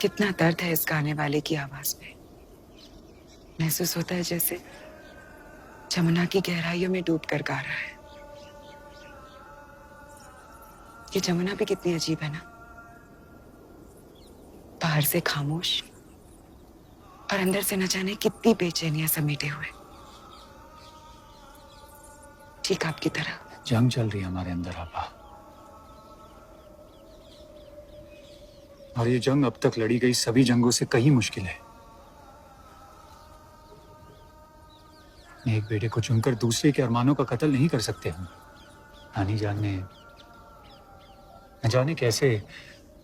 कितना दर्द है इस गाने वाले की आवाज में। महसूस होता है जैसे जमुना की गहराइयों में डूब कर गा रहा है। ये जमुना भी कितनी अजीब है ना, बाहर से खामोश और अंदर से न जाने कितनी बेचैनियां समेटे हुए, ठीक आपकी तरह। जंग चल रही है हमारे अंदर आपा, और ये जंग अब तक लड़ी गई सभी जंगों से कहीं मुश्किल है। एक बेटे को चुनकर दूसरे के अरमानों का कत्ल नहीं कर सकते हम। नानी जान ने न जाने कैसे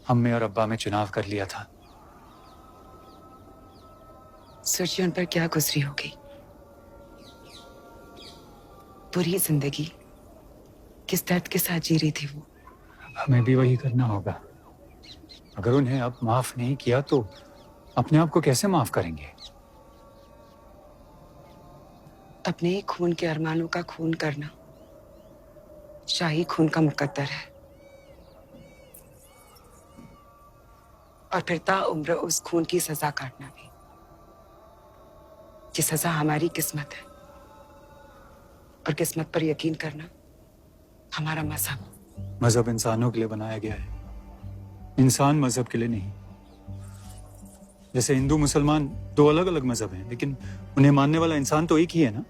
हम में और अब्बा में चुनाव कर लिया था। सोचिए उन पर क्या गुजरी होगी। पूरी जिंदगी किस दर्द के साथ जी रही थी वो। हमें भी वही करना होगा। अगर उन्हें अब माफ नहीं किया तो अपने आप को कैसे माफ करेंगे? अपने ही खून के अरमानों का खून करना शाही खून का मुकद्दर है, और फिर ताउम्र उस खून की सजा काटना भी। ये सजा हमारी किस्मत है, और किस्मत पर यकीन करना हमारा मजहब। मजहब इंसानों के लिए बनाया गया है, इंसान मजहब के लिए नहीं। जैसे हिंदू मुसलमान दो अलग अलग मजहब हैं, लेकिन उन्हें मानने वाला इंसान तो एक ही है ना।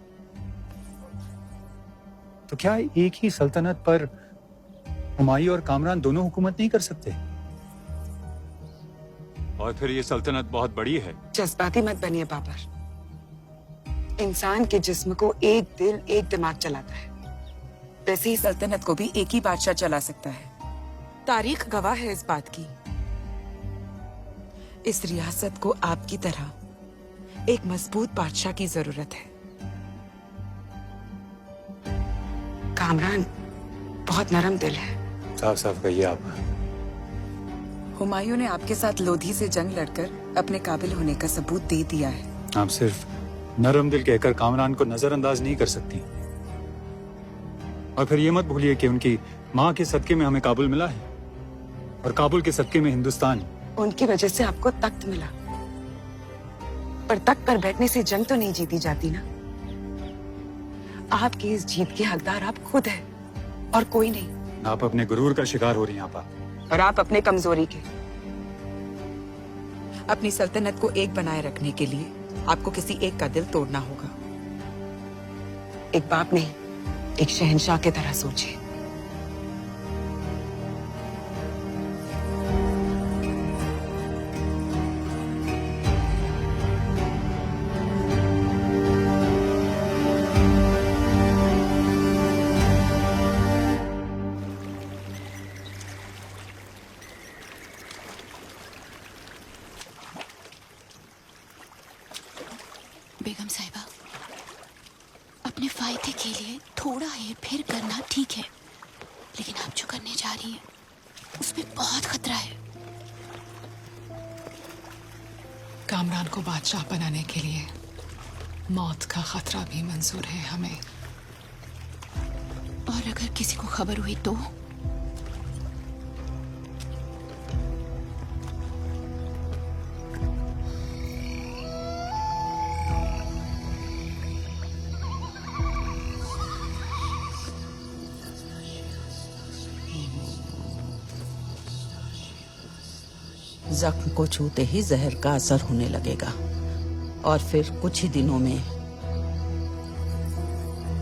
तो क्या एक ही सल्तनत पर हुमायूं और कामरान दोनों हुकूमत नहीं कर सकते? और फिर ये सल्तनत बहुत बड़ी है। जज्बाती मत बनिए बाबर। इंसान के जिस्म को एक दिल एक दिमाग चलाता है, वैसे ही सल्तनत को भी एक ही बादशाह चला सकता है। तारीख गवाह है इस बात की। इस रियासत को आपकी तरह एक मजबूत बादशाह की जरूरत है। कामरान बहुत नरम दिल है। साफ साफ कहिए आप। हुमायूं ने आपके साथ लोधी से जंग लड़कर अपने काबिल होने का सबूत दे दिया है। आप सिर्फ नरम दिल कहकर कामरान को नजरअंदाज नहीं कर सकती। और फिर ये मत भूलिए कि उनकी माँ के सदके में हमें काबुल मिला है, और काबुल के सदके में हिंदुस्तान। उनकी वजह से आपको तख्त मिला, पर तख्त पर बैठने से जंग तो नहीं जीती जाती ना। आपकी इस जीत के हकदार आप खुद हैं और कोई नहीं। आप अपने गुरूर का शिकार हो रही हैं आपा। और आप अपने कमजोरी के। अपनी सल्तनत को एक बनाए रखने के लिए आपको किसी एक का दिल तोड़ना होगा। एक बाप नहीं, एक शहंशाह की तरह सोचिए। बेगम साहिबा, अपने फायदे के लिए थोड़ा हेर फेर करना ठीक है, लेकिन आप जो करने जा रही हैं उसमें बहुत खतरा है। कामरान को बादशाह बनाने के लिए मौत का खतरा भी मंजूर है हमें। और अगर किसी को खबर हुई तो? जख्म को छूते ही जहर का असर होने लगेगा, और फिर कुछ ही दिनों में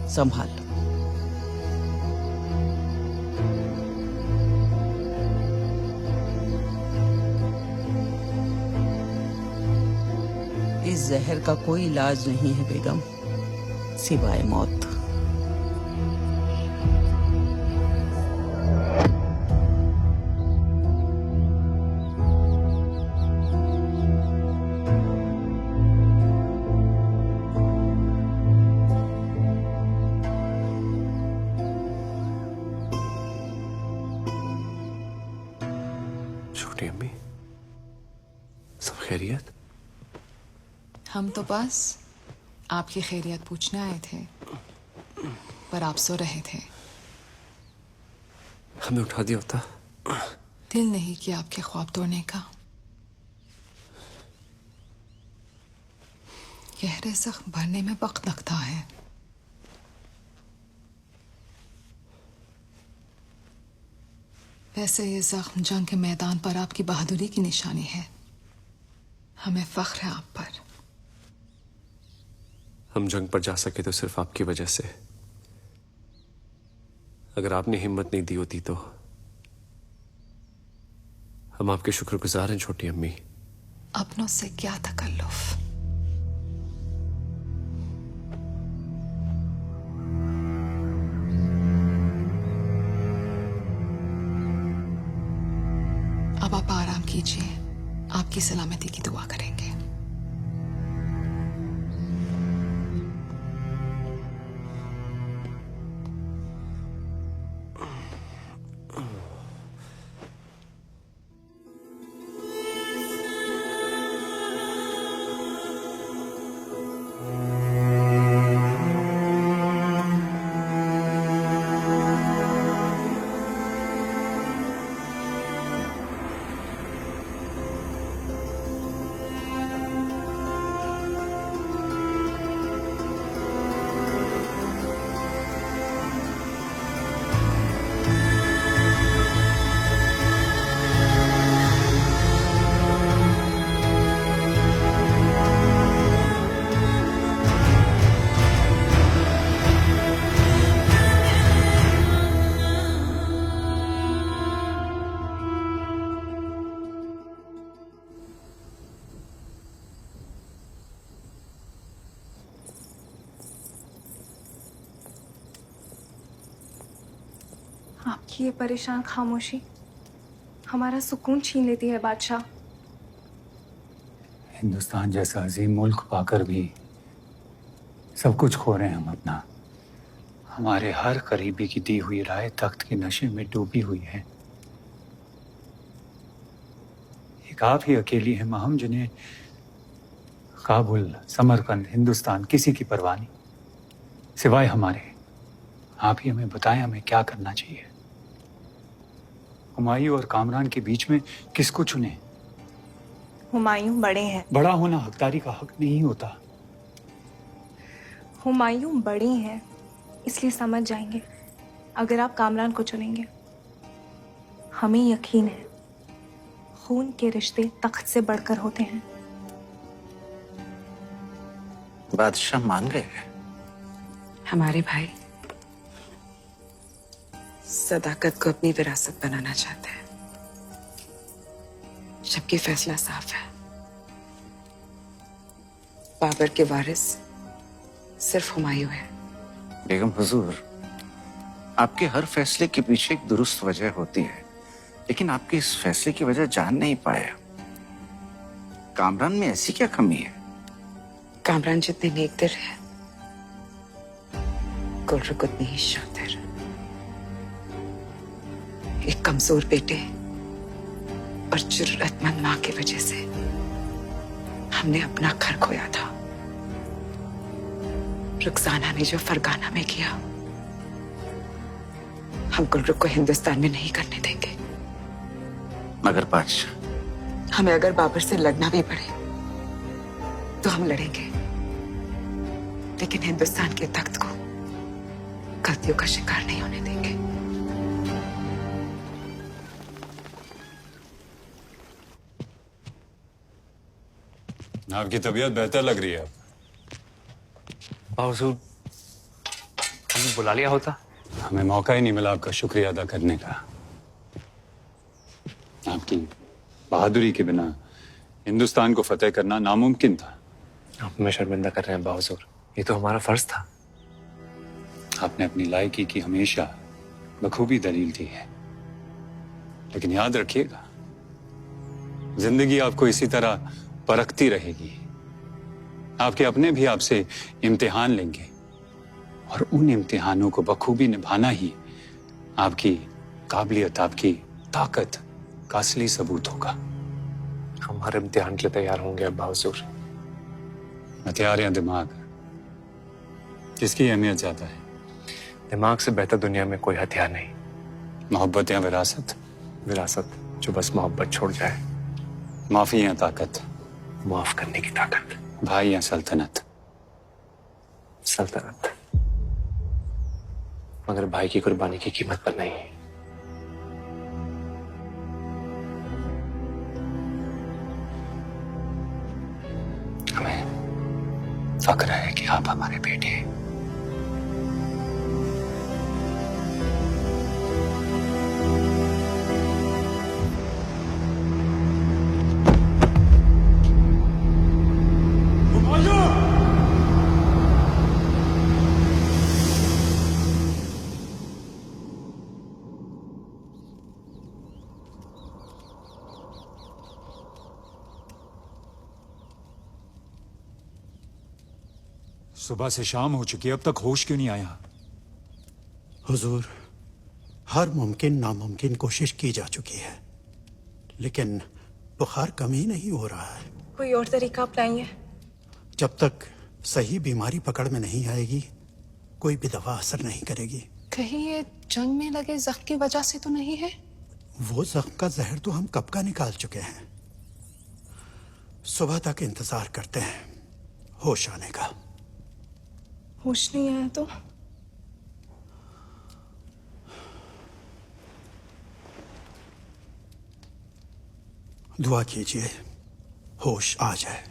संभाल लो। इस जहर का कोई इलाज नहीं है बेगम, सिवाय मौत। छोटी अम्मी, सब खैरियत? हम तो बस आपकी खैरियत पूछने आए थे, पर आप सो रहे थे। हमें उठा दिया होता। दिल नहीं किया आपके ख्वाब तोड़ने का। गहरे जख्म भरने में वक्त लगता है। वैसे ये जख्म जंग के मैदान पर आपकी बहादुरी की निशानी है। हमें फख्र है आप पर। हम जंग पर जा सके तो सिर्फ आपकी वजह से। अगर आपने हिम्मत नहीं दी होती तो हम आपके शुक्रगुजार हैं छोटी अम्मी। अपनों से क्या तकल्लुफ। अब आप आराम कीजिए, आपकी सलामती की दुआ करेंगे। आपकी ये परेशान खामोशी हमारा सुकून छीन लेती है बादशाह। हिंदुस्तान जैसा अजीम मुल्क पाकर भी सब कुछ खो रहे हैं हम अपना। हमारे हर करीबी की दी हुई राय तख्त के नशे में डूबी हुई है। एक आप ही अकेली है महम जिन्हें काबुल, समरकंद, हिंदुस्तान किसी की परवाह नहीं सिवाय हमारे। आप ही हमें बताएं हमें क्या करना चाहिए। हुमायूं और कामरान के बीच में किसको चुने? हुमायूं बड़े हैं। बड़ा होना हकदारी का हक नहीं होता। हुमायूं बड़े हैं इसलिए समझ जाएंगे अगर आप कामरान को चुनेंगे। हमें यकीन है खून के रिश्ते तख्त से बढ़कर होते हैं। बादशाह मान गए। हमारे भाई सदाकत को अपनी विरासत बनाना चाहते हैं, जबकि फैसला साफ है। बाबर के वारिस सिर्फ हुमायूं है। बेगम हुजूर, आपके हर फैसले के पीछे एक दुरुस्त वजह होती है, लेकिन आपके इस फैसले की वजह जान नहीं पाया। कामरान में ऐसी क्या कमी है? कामरान जितने नेक दिल है, गुलरुख उतनी ही शातिर। एक कमजोर बेटे और जुर्रतमंद मां की वजह से हमने अपना घर खोया था। रुखसाना ने जो फरगाना में किया, हम गुलरुख को हिंदुस्तान में नहीं करने देंगे। मगर बादशाह, हमें अगर बाबर से लड़ना भी पड़े तो हम लड़ेंगे, लेकिन हिंदुस्तान के तख्त को गलतियों का शिकार नहीं होने देंगे। आपकी तबीयत बेहतर लग रही है अब। हुजूर, हमें बुला लिया होता। हमें मौका ही नहीं मिला आपका शुक्रिया अदा करने का। आपकी बहादुरी के बिना हिंदुस्तान को फतेह करना नामुमकिन था। आप हमें शर्मिंदा कर रहे हैं बाहुजूर, ये तो हमारा फर्ज था। आपने अपनी लायकी की हमेशा बखूबी दलील दी है, लेकिन याद रखिएगा जिंदगी आपको इसी तरह परखती रहेगी। आपके अपने भी आपसे इम्तिहान लेंगे और उन इम्तिहानों को बखूबी निभाना ही आपकी काबिलियत, आपकी ताकत का असली सबूत होगा। हम हर इम्तिहान के लिए तैयार होंगे अब बाहुजूर। हथियार या दिमाग, किसकी अहमियत ज्यादा है? दिमाग से बेहतर दुनिया में कोई हथियार नहीं। मोहब्बत या विरासत? विरासत जो बस मोहब्बत छोड़ जाए। माफी या ताकत? माफ करने की ताकत। भाई या सल्तनत? सल्तनत, मगर भाई की कुर्बानी की कीमत पर नहीं। हमें फक्र है कि आप हमारे बेटे हैं। सुबह से शाम हो चुकी है, अब तक होश क्यों नहीं आया? हुजूर, हर मुमकिन नामुमकिन कोशिश की जा चुकी है, लेकिन बुखार कम ही नहीं हो रहा है। कोई और तरीका अपनाइए। जब तक सही बीमारी पकड़ में नहीं आएगी, कोई भी दवा असर नहीं करेगी। कहीं ये जंग में लगे जख्म की वजह से तो नहीं है? वो जख्म का जहर तो हम कब का निकाल चुके हैं। सुबह तक इंतजार करते हैं होश आने का। होश नहीं आया तो? दुआ कीजिए होश आ जाए।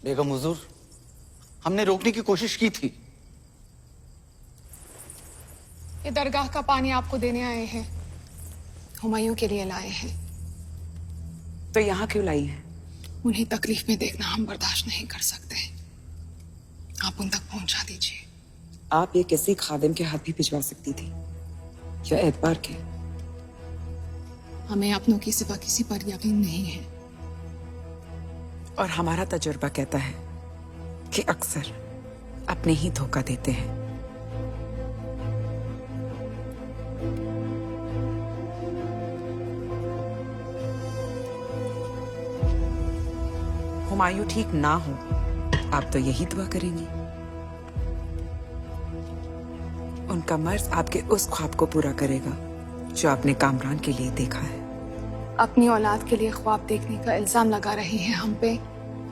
बेगम हुजूर, हमने रोकने की कोशिश की थी। ये दरगाह का पानी आपको देने आए हैं, हुमायूं के लिए लाए हैं। तो यहाँ क्यों लाई है? उन्हें तकलीफ में देखना हम बर्दाश्त नहीं कर सकते। आप उन तक पहुंचा दीजिए। आप ये किसी खादिम के हाथ भी भिजवा सकती थी, या एतबार के। हमें अपनों की सिवा किसी पर यकीन नहीं है। और हमारा तजुर्बा कहता है कि अक्सर अपने ही धोखा देते हैं। हुमायूं ठीक ना हो, आप तो यही दुआ करेंगी। उनका मर्ज आपके उस ख्वाब को पूरा करेगा जो आपने कामरान के लिए देखा है। अपनी औलाद के लिए ख्वाब देखने का इल्जाम लगा रही हैं हम पे।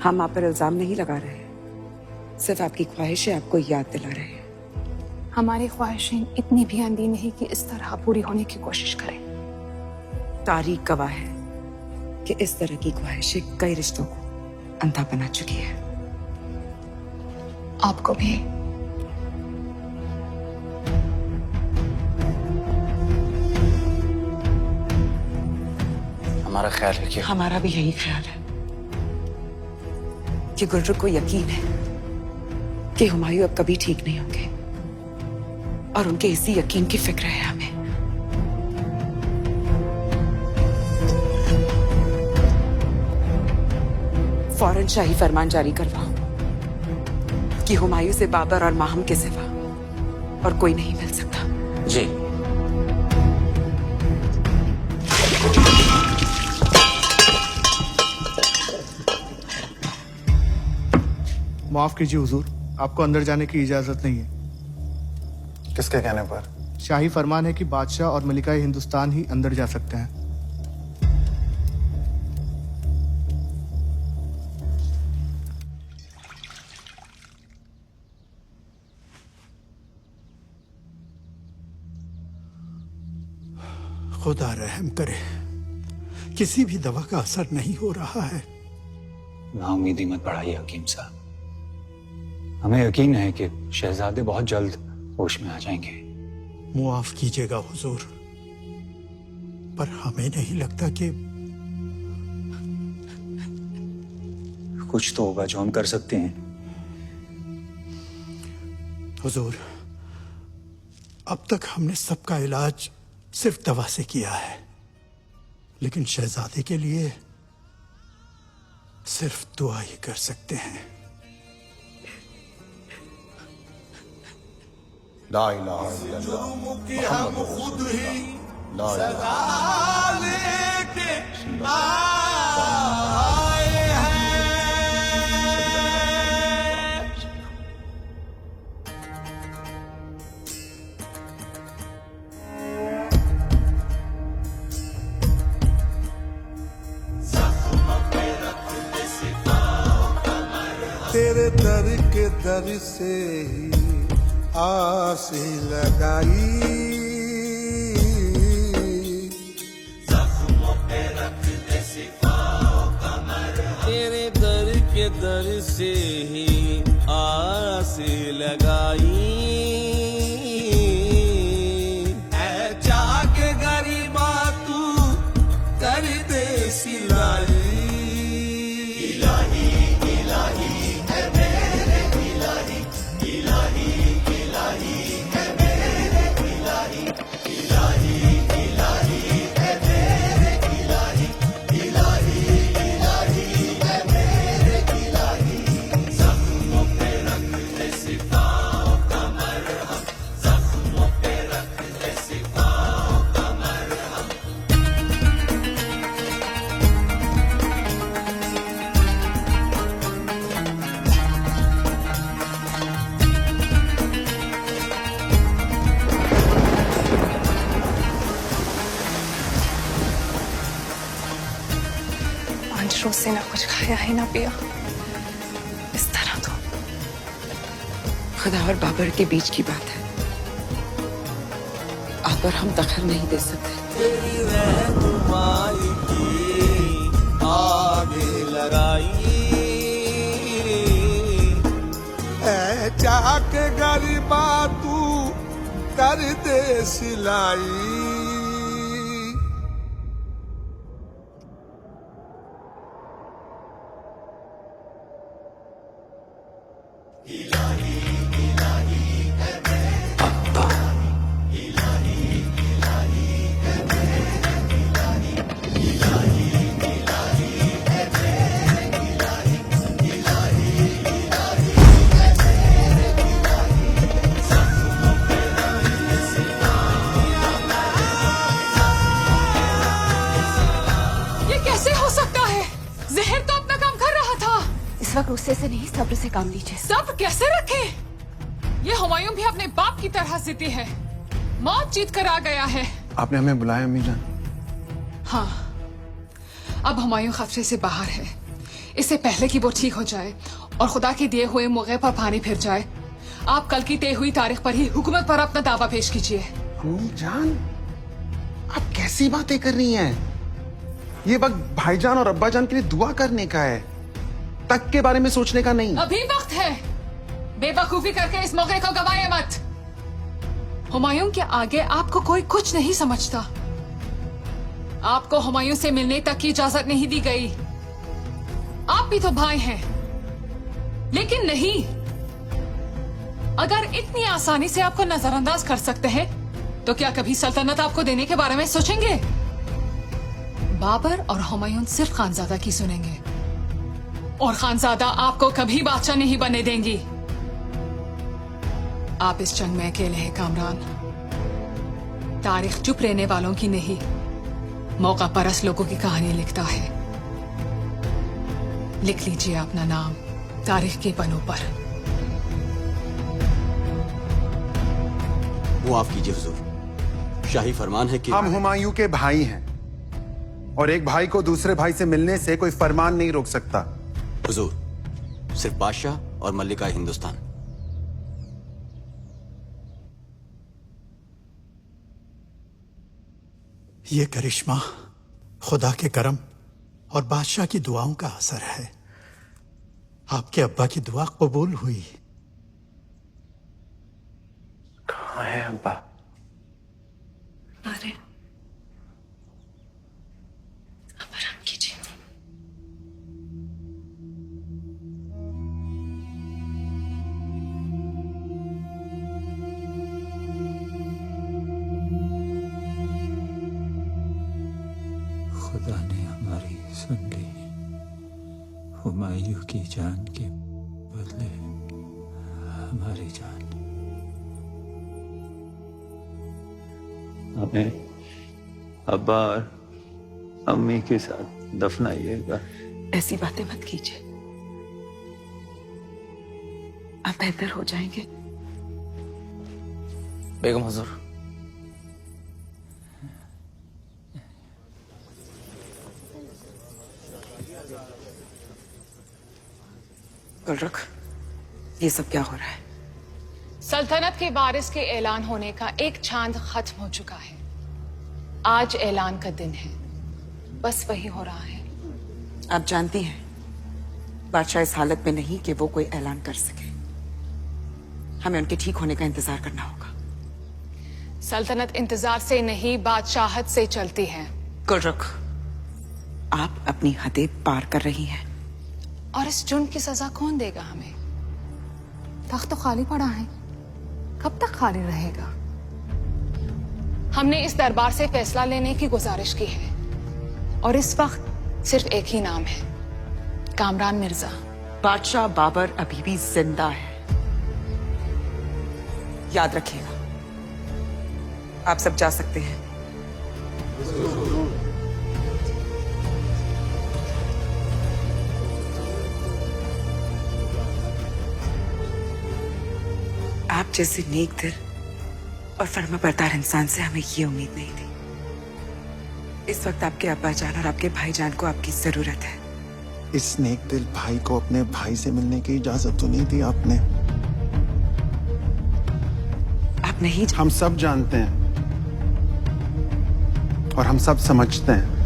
हम आप पर इल्जाम नहीं लगा रहे, सिर्फ आपकी ख्वाहिशें आपको याद दिला रहे हैं। हमारी ख्वाहिशें इतनी भी अंधी नहीं कि इस तरह पूरी होने की कोशिश करें। तारीख गवाह है कि इस तरह की ख्वाहिशें कई रिश्तों को अंधा बना चुकी है। आपको भी। हमारा ख्याल है कि हमारा भी यही ख्याल है कि गुलरुख को यकीन है कि हुमायूं अब कभी ठीक नहीं होंगे, और उनके इसी यकीन की फिक्र है हमें। फौरन शाही फरमान जारी करवाओ कि हुमायूं से बाबर और माहम के सिवा और कोई नहीं मिल सकता। जी। माफ कीजिए हुजूर, आपको अंदर जाने की इजाजत नहीं है। किसके कहने पर? शाही फरमान है कि बादशाह और मलिकाए हिंदुस्तान ही अंदर जा सकते हैं। खुदा रहम करे, किसी भी दवा का असर नहीं हो रहा है। नाउमीदी मत बढ़ाइए हकीम साहब, हमें यकीन है कि शहजादे बहुत जल्द होश में आ जाएंगे। मुआफ कीजिएगा हुजूर, पर हमें नहीं लगता कि कुछ तो होगा जो हम कर सकते हैं। हुजूर, अब तक हमने सबका इलाज सिर्फ दवा से किया है, लेकिन शहजादे के लिए सिर्फ दुआ ही कर सकते हैं। ला इलाहा इल्लल्लाह मुहम्मद रसूलुल्लाह, ला इलाहा दर से ही आस लगाई, तेरे दर के दर से ही आस लगाई, ऐ जाग गरीबा तू कर दे सिलाई, इलाही इलाही है मेरे इलाही, इलाही इलाही है मेरे इलाही, इलाही इलाही है मेरे इलाही, इलाही इलाही है मेरे इलाही, जख्मों पे रख दे सिफाओं का मरहम, जख्मों पे रख दे सिफाओं का मरहम। पाँच रोज से ना कुछ खाया है ना पिया, इस तरह तो खुदा और बाबर के बीच की बात है, आप और हम दखल नहीं दे सकते। तेरी रहनुमाई की आगे लगाई, ऐ जाग गरीबा तू कर दे सिलाई, ये कैसे हो सकता है? जहर तो अपना काम कर रहा था। इस वक्त गुस्से से नहीं, सब्र से काम लीजिए। सब कैसे रखे? ये हुमायूं भी अपने बाप की तरह जिद्दी है, मौत जीत कर आ गया है। आपने हमें बुलाया अम्मी जान? हाँ, अब हुमायूं खतरे से बाहर है। इससे पहले कि वो ठीक हो जाए और खुदा के दिए हुए मौके पर पानी फिर जाए, आप कल की तय हुई तारीख पर ही हुकूमत पर अपना दावा पेश कीजिए। अम्मी जान, आप कैसी बातें कर रही हैं? ये वक्त भाईजान और अब्बा जान के लिए दुआ करने का है, तक के बारे में सोचने का नहीं। अभी वक्त है, बेवकूफी करके इस मौके को गवाए मत। हुमायूं के आगे आपको कोई कुछ नहीं समझता। आपको हुमायूं से मिलने तक की इजाजत नहीं दी गई। आप भी तो भाई हैं, लेकिन नहीं। अगर इतनी आसानी से आपको नजरअंदाज कर सकते हैं, तो क्या कभी सल्तनत आपको देने के बारे में सोचेंगे? बाबर और हुमायूं सिर्फ खानजादा की सुनेंगे, और खानजादा आपको कभी बादशाह नहीं बने देंगी। आप इस जंग में अकेले हैं कामरान। तारीख चुप रहने वालों की नहीं, मौका परस लोगों की कहानी लिखता है। लिख लीजिए अपना नाम तारीख के पन्नों पर। मुआफ कीजिए हुजूर, शाही फरमान है कि हम हुमायूं के भाई हैं और एक भाई को दूसरे भाई से मिलने से कोई फरमान नहीं रोक सकता। हुजूर, सिर्फ बादशाह और मल्लिका हिंदुस्तान। ये करिश्मा खुदा के करम और बादशाह की दुआओं का असर है। आपके अब्बा की दुआ कबूल हुई। कहाँ है अब्बा? अरे अब आराम कीजिए। खुदा ने हमारी सुन ली। हुमायूं की जान के बदले हमारी जान। हमें अब्बा और अम्मी के साथ दफनाइएगा। ऐसी बातें मत कीजिए, आप बेहतर हो जाएंगे। बेगम हुजूर, कल रख। ये सब क्या हो रहा है? सल्तनत के वारिस के ऐलान होने का एक चांद खत्म हो चुका है। आज ऐलान का दिन है, बस वही हो रहा है। आप जानती हैं बादशाह इस हालत में नहीं कि वो कोई ऐलान कर सके। हमें उनके ठीक होने का इंतजार करना होगा। सल्तनत इंतजार से नहीं, बादशाहत से चलती है। गुलरुख, आप अपनी हदें पार कर रही हैं। और इस जुर्म की सजा कौन देगा हमें? तख्त तो खाली पड़ा है, कब तक खाली रहेगा? हमने इस दरबार से फैसला लेने की गुजारिश की है और इस वक्त सिर्फ एक ही नाम है, कामरान मिर्जा। बादशाह बाबर अभी भी जिंदा है, याद रखिएगा। आप सब जा सकते हैं। आप जैसे नेक दिल और फर्माबरदार इंसान से हमें ये उम्मीद नहीं थी। इस वक्त आपके अब्बा जान और आपके भाईजान को आपकी जरूरत है। इस नेक दिल भाई को अपने भाई से मिलने की इजाजत तो नहीं दी आपने? आप नहीं। हम सब जानते हैं और हम सब समझते हैं।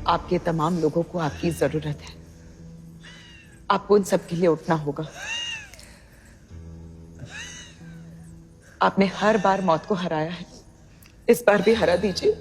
आपके तमाम लोगों को आपकी जरूरत है। आपको इन सब के लिए उठना होगा। आपने हर बार मौत को हराया है, इस बार भी हरा दीजिए।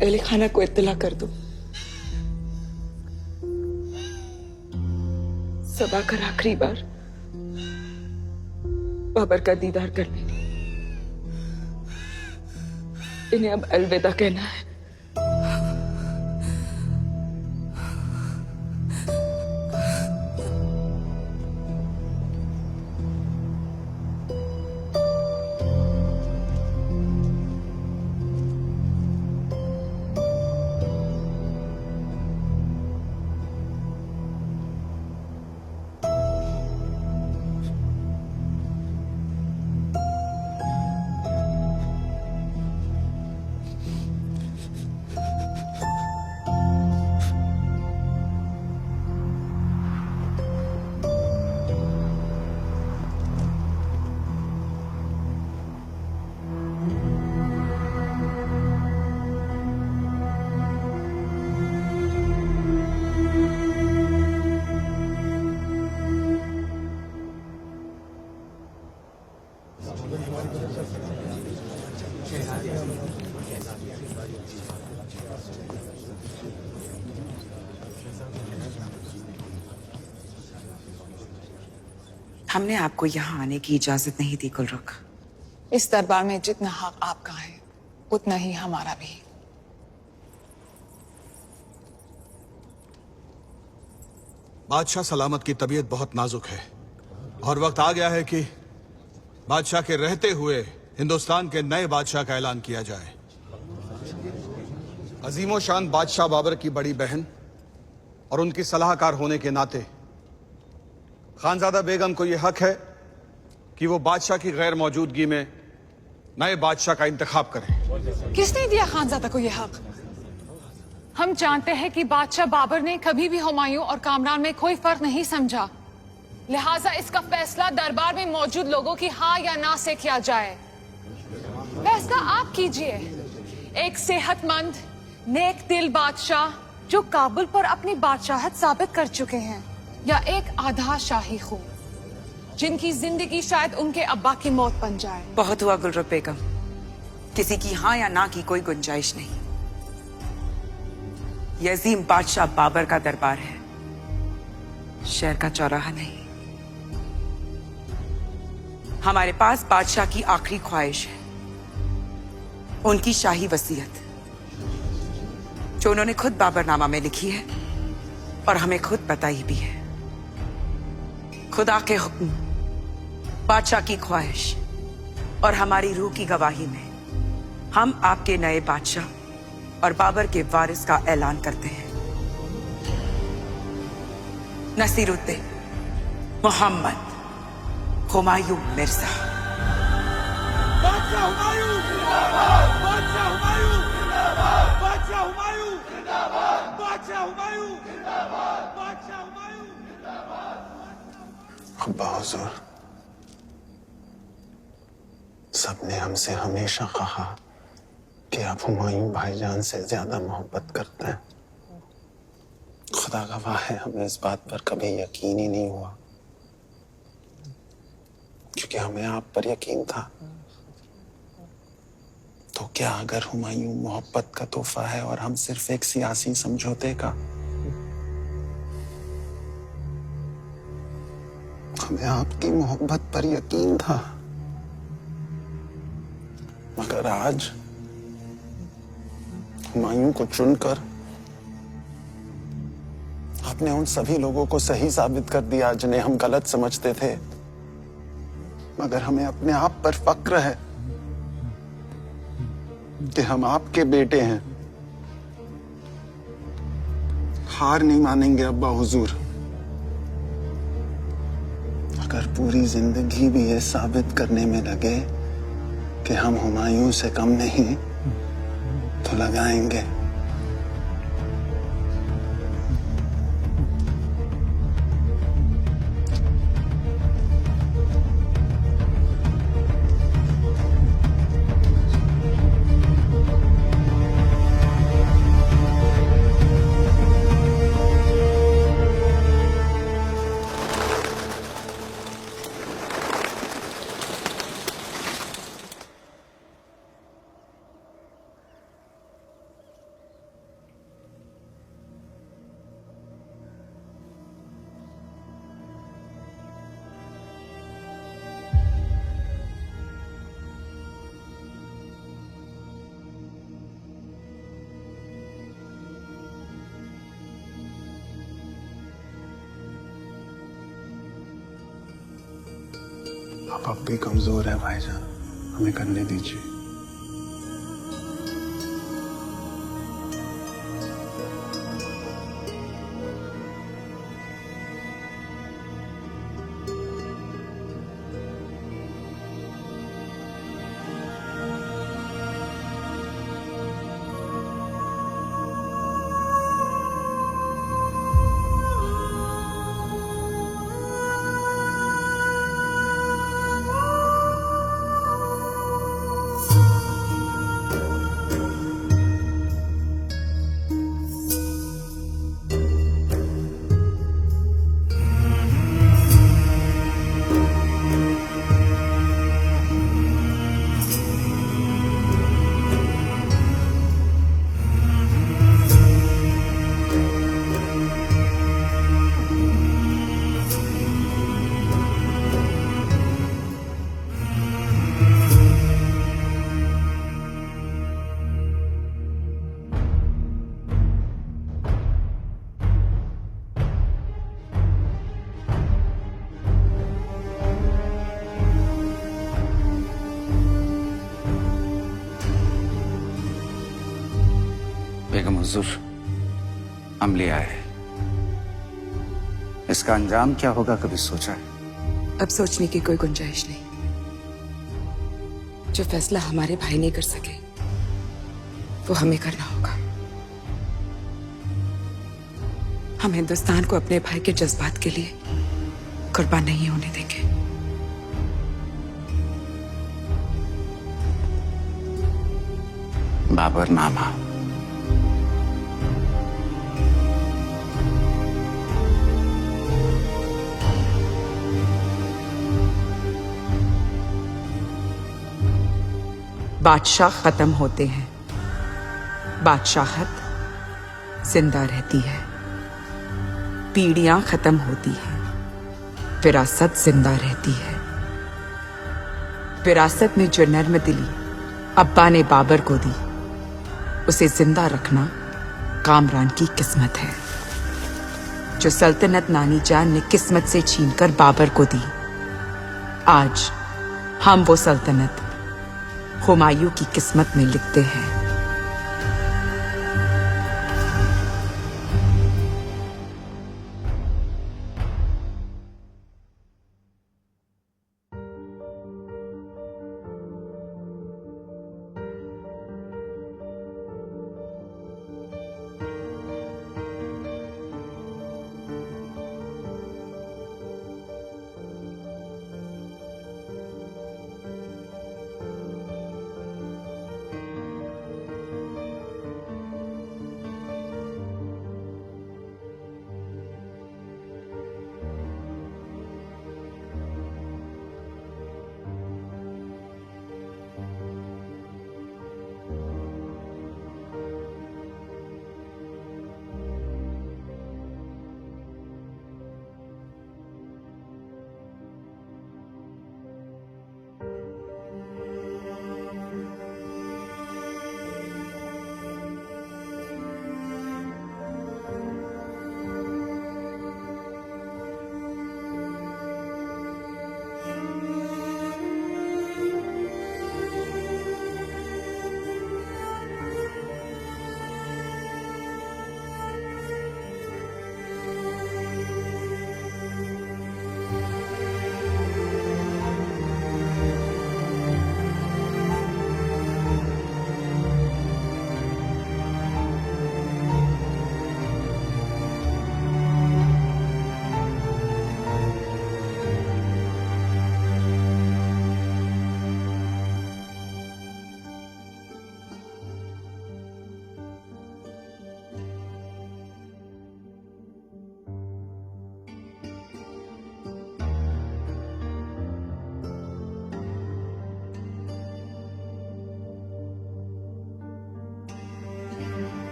अली खाना को इत्तला कर दो। सबा कर आखिरी बार बाबर का दीदार कर लेंगे। इन्हें अब अलविदा कहना है। हमने आपको यहाँ आने की इजाजत नहीं दी गुलरुख। इस दरबार में जितना हक आपका है उतना ही हमारा भी। बादशाह सलामत की तबीयत बहुत नाजुक है और वक्त आ गया है कि बादशाह के रहते हुए हिंदुस्तान के नए बादशाह का ऐलान किया जाए। अजीमो शान बादशाह बाबर की बड़ी बहन और उनकी सलाहकार होने के नाते खानजादा बेगम को यह हक है कि वो बादशाह की गैर मौजूदगी में नए बादशाह का इंतखाब करें। किसने दिया खानजादा को यह हक? हम जानते हैं कि बादशाह बाबर ने कभी भी हुमायूं और कामरान में कोई फर्क नहीं समझा, लिहाजा इसका फैसला दरबार में मौजूद लोगों की हाँ या ना से किया जाए। फैसला आप कीजिए। एक सेहतमंद नेक दिल बादशाह जो काबुल पर अपनी बादशाहत साबित कर चुके हैं, या एक आधा शाही खून जिनकी जिंदगी शायद उनके अब्बा की मौत बन जाए। बहुत हुआ गुलरुख बेगम, किसी की हाँ या ना की कोई गुंजाइश नहीं। यह अजीम बादशाह बाबर का दरबार है, शहर का चौराहा नहीं। हमारे पास बादशाह की आखिरी ख्वाहिश है, उनकी शाही वसीयत जो उन्होंने खुद बाबरनामा में लिखी है और हमें खुद बताई भी है। खुदा के हुक्म, बादशाह की ख्वाहिश और हमारी रूह की गवाही में हम आपके नए बादशाह और बाबर के वारिस का ऐलान करते हैं। नसीरुद्दीन मोहम्मद हुमायूं मिर्जा। बादशाह हुमायूं जिंदाबाद, बादशाह हुमायूं जिंदाबाद, बादशाह हुमायूं जिंदाबाद, बादशाह हुमायूं जिंदाबाद, बादशाह हुमायूं जिंदाबाद। अब्बा हुजूर, सबने हमसे हमेशा कहा कि आप हुमायूं भाईजान से ज्यादा मोहब्बत करते हैं। खुदा गवाह है, हमें इस बात पर कभी यकीन ही नहीं हुआ, क्योंकि हमें आप पर यकीन था। तो क्या अगर हुमायूं मोहब्बत का तोहफा है और हम सिर्फ एक सियासी समझौते का? हमें आपकी मोहब्बत पर यकीन था, मगर आज हुमायूं को चुनकर आपने उन सभी लोगों को सही साबित कर दिया जिन्हें हम गलत समझते थे। मगर हमें अपने आप पर फक्र है कि हम आपके बेटे हैं। हार नहीं मानेंगे अब्बा हुजूर। अगर पूरी जिंदगी भी ये साबित करने में लगे कि हम हुमायूं से कम नहीं, तो लगाएंगे। आप अब भी कमजोर है भाईजान, हमें करने दीजिए। बेगम हुजूर, अमली आए। इसका अंजाम क्या होगा, कभी सोचा है? अब सोचने की कोई गुंजाइश नहीं। जो फैसला हमारे भाई नहीं कर सके वो हमें करना होगा। हम हिंदुस्तान को अपने भाई के जज्बात के लिए कुर्बान नहीं होने देंगे। बाबरनामा। बादशाह खत्म होते हैं, बादशाहत जिंदा रहती है। पीढ़ियां खत्म होती हैं, विरासत जिंदा रहती है। विरासत में जो नर्म दिली अब्बा ने बाबर को दी, उसे जिंदा रखना कामरान की किस्मत है। जो सल्तनत नानी जान ने किस्मत से छीनकर बाबर को दी, आज हम वो सल्तनत हुमायूं की किस्मत में लिखते हैं।